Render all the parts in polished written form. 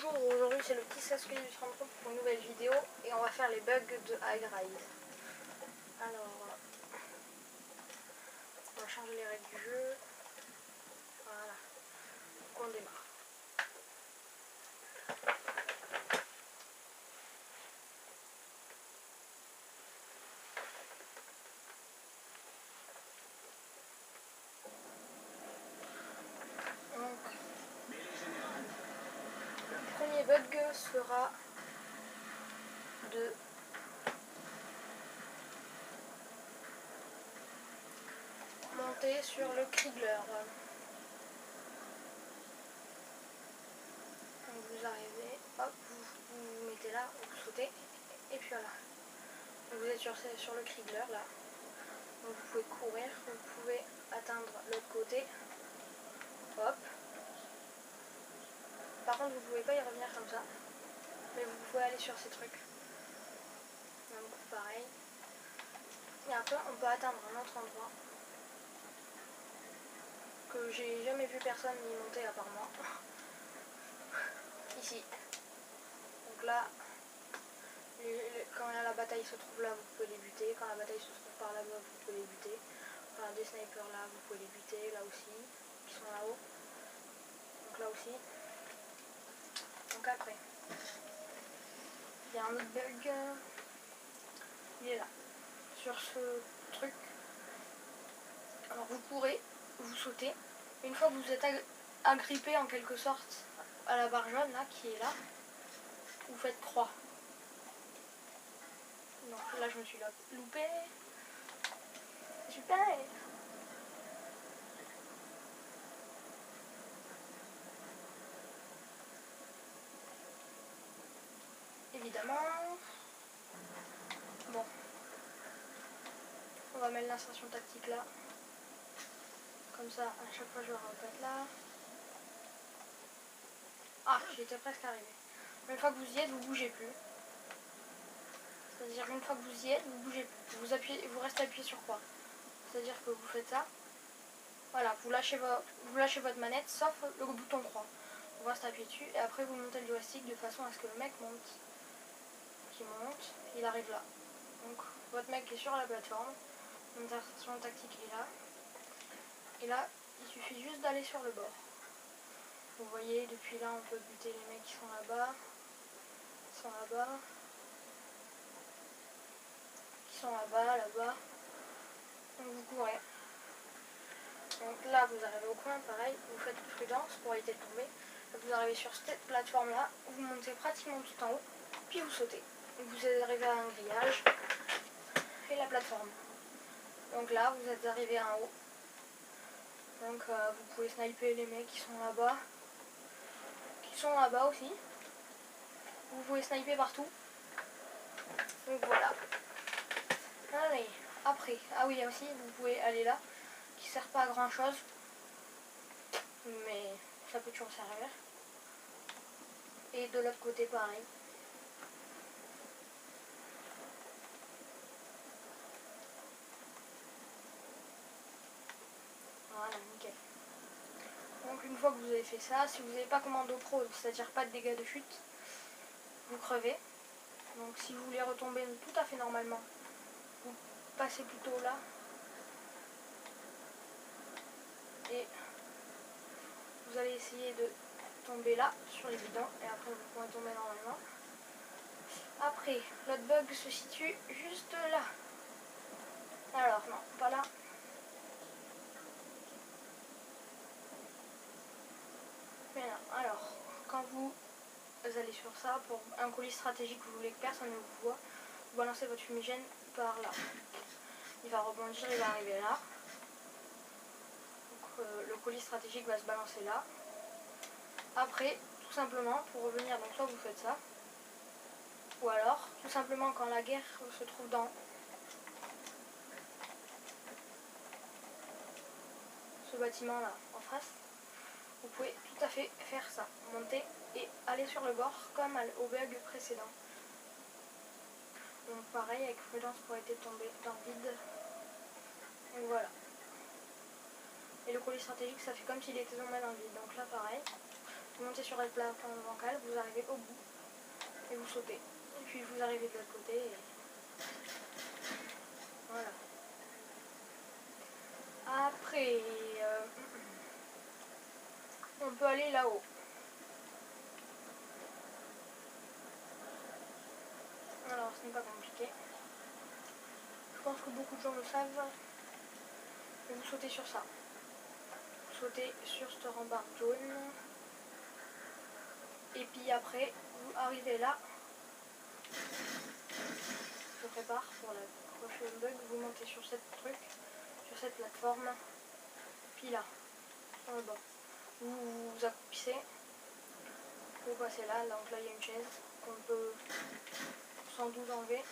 Bonjour, aujourd'hui c'est le petit Sasuke du 33 pour une nouvelle vidéo et on va faire les bugs de High Rise. Alors, on va changer les règles du jeu. Voilà, donc on démarre. Donc, le premier bug sera de monter sur le Krigler. Donc vous arrivez, hop, vous mettez là, vous sautez, et puis voilà. Donc vous êtes sur le Krigler là. Donc vous pouvez courir, vous pouvez atteindre l'autre côté. Hop. Par contre vous pouvez pas y revenir comme ça. Mais vous pouvez aller sur ces trucs. Donc pareil. Et après on peut atteindre un autre endroit que j'ai jamais vu personne y monter à part moi. Ici. Donc là, quand la bataille se trouve là, vous pouvez les buter. Quand la bataille se trouve par là-bas, vous pouvez les buter. Quand il y a des snipers là, vous pouvez les buter. Là aussi, qui sont là-haut. Donc là aussi. Donc après, il y a un autre bug. Il est là. Sur ce truc. Alors vous pourrez vous sauter. Une fois que vous êtes agrippé en quelque sorte à la barre jaune là, qui est là, vous faites croix. Donc là je me suis loupé. Super. Évidemment. Bon. On va mettre l'insertion tactique là. Comme ça, à chaque fois je le répète là. Ah, j'étais presque arrivé. Une fois que vous y êtes, vous bougez plus. C'est-à-dire une fois que vous y êtes, vous bougez plus. Vous restez appuyé sur quoi? C'est-à-dire que vous faites ça. Voilà, vous lâchez votre manette, sauf le bouton croix. Vous restez appuyé dessus et après vous montez le joystick de façon à ce que le mec monte. Qui monte, il arrive là. Donc votre mec est sur la plateforme. L'insertion tactique est là. Et là, il suffit juste d'aller sur le bord. Vous voyez, depuis là, on peut buter les mecs qui sont là-bas. Qui sont là-bas. Qui sont là-bas, là-bas. Donc vous courez. Donc là, vous arrivez au coin, pareil. Vous faites prudence pour éviter de tomber. Vous arrivez sur cette plateforme-là. Vous montez pratiquement tout en haut. Puis vous sautez. Vous arrivez à un grillage. Et la plateforme. Donc là, vous êtes arrivé en haut. Donc vous pouvez sniper les mecs qui sont là-bas. Qui sont là-bas aussi. Vous pouvez sniper partout. Donc voilà. Allez, après. Ah oui, aussi, vous pouvez aller là. Qui sert pas à grand chose. Mais ça peut toujours servir. Et de l'autre côté, pareil. Voilà, nickel. Donc une fois que vous avez fait ça, si vous n'avez pas commando pro, c'est-à-dire pas de dégâts de chute, vous crevez. Donc si vous voulez retomber tout à fait normalement, vous passez plutôt là. Et vous allez essayer de tomber là, sur les bidons, et après vous pourrez tomber normalement. Après, l'autre bug se situe juste là. Alors, non, pas là. Mais non, alors, quand vous allez sur ça, pour un colis stratégique, vous voulez que personne ne vous voit, vous balancez votre fumigène par là. Il va rebondir, il va arriver là. Donc, le colis stratégique va se balancer là. Après, tout simplement, pour revenir, donc soit vous faites ça, ou alors, tout simplement, quand la guerre se trouve dans ce bâtiment là, en face, vous pouvez tout à fait faire ça, monter et aller sur le bord comme au bug précédent. Donc pareil, avec prudence pour éviter de tomber dans le vide. Donc voilà. Et le colis stratégique, ça fait comme s'il était tombé dans le vide. Donc là pareil, Vous montez sur la plateforme bancale, vous arrivez au bout et vous sautez. Et puis vous arrivez de l'autre côté et voilà. Après, on peut aller là-haut. Alors, ce n'est pas compliqué. Je pense que beaucoup de gens le savent. Et vous sautez sur ça. Vous sautez sur cette rambarde jaune. Et puis après, vous arrivez là. Je prépare pour la prochaine bug. Vous montez sur cette truc, sur cette plateforme. Puis là, en bas. Vous vous accroupissez. Vous passez là. Donc là, il y a une chaise qu'on peut sans doute enlever.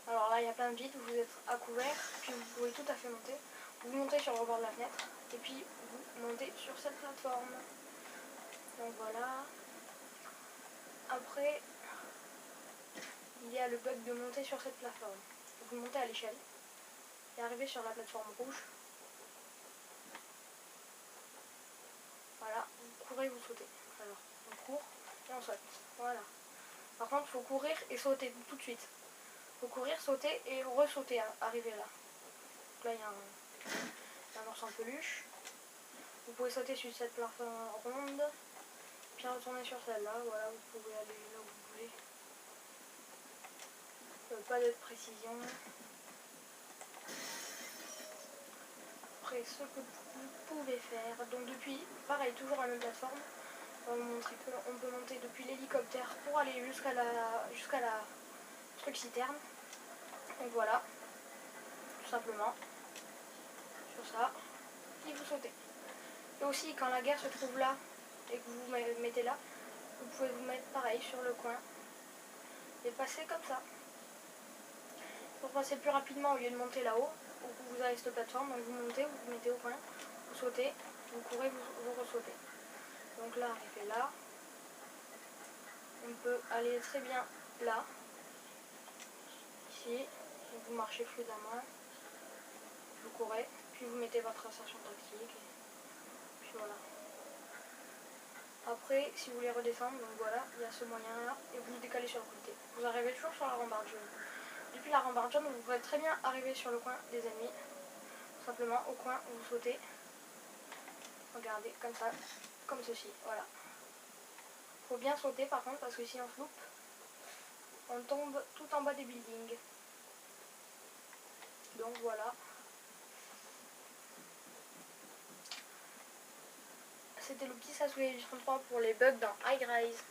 Alors là, il y a plein de vides, vous êtes à couvert, puis vous pouvez tout à fait monter. Vous montez sur le rebord de la fenêtre, et puis vous montez sur cette plateforme. Donc voilà. Après, il y a le bug de monter sur cette plateforme. Vous montez à l'échelle, et arrivez sur la plateforme rouge. Voilà, vous courez, vous sautez. Alors, on court, et on saute. Voilà. Par contre, il faut courir et sauter tout de suite. Il faut courir, sauter et ressauter, arriver là. Donc là, il y a un ours en peluche. Vous pouvez sauter sur cette plateforme ronde, puis retourner sur celle-là. Voilà, vous pouvez aller là où vous voulez. Pas de précision. Après, ce que vous pouvez faire, donc depuis, pareil, toujours la même plateforme. On va vous montrer qu'on peut monter depuis l'hélicoptère pour aller jusqu'à la truc citerne. Donc voilà, tout simplement, sur ça, puis vous sautez. Et aussi, quand la guerre se trouve là, et que vous vous mettez là, vous pouvez vous mettre pareil sur le coin, et passer comme ça. Pour passer plus rapidement, au lieu de monter là-haut, vous avez cette plateforme, donc vous montez, vous vous mettez au coin, vous sautez, vous courez, vous ressautez. Donc là, arrivé là, on peut aller très bien là, ici, donc vous marchez prudemment, vous courez, puis vous mettez votre ascension tactique, et puis voilà. Après, si vous voulez redescendre, donc voilà, il y a ce moyen là, et vous vous décalez sur le côté. Vous arrivez toujours sur la rambarde jaune. Depuis la rambarde jaune, vous pouvez très bien arriver sur le coin des ennemis. Tout simplement, au coin, vous sautez. Regardez, comme ça, comme ceci, voilà. Faut bien sauter par contre, parce que si on se loupe, on tombe tout en bas des buildings. Donc voilà. C'était le petit Sasoué 33 pour les bugs dans High Rise.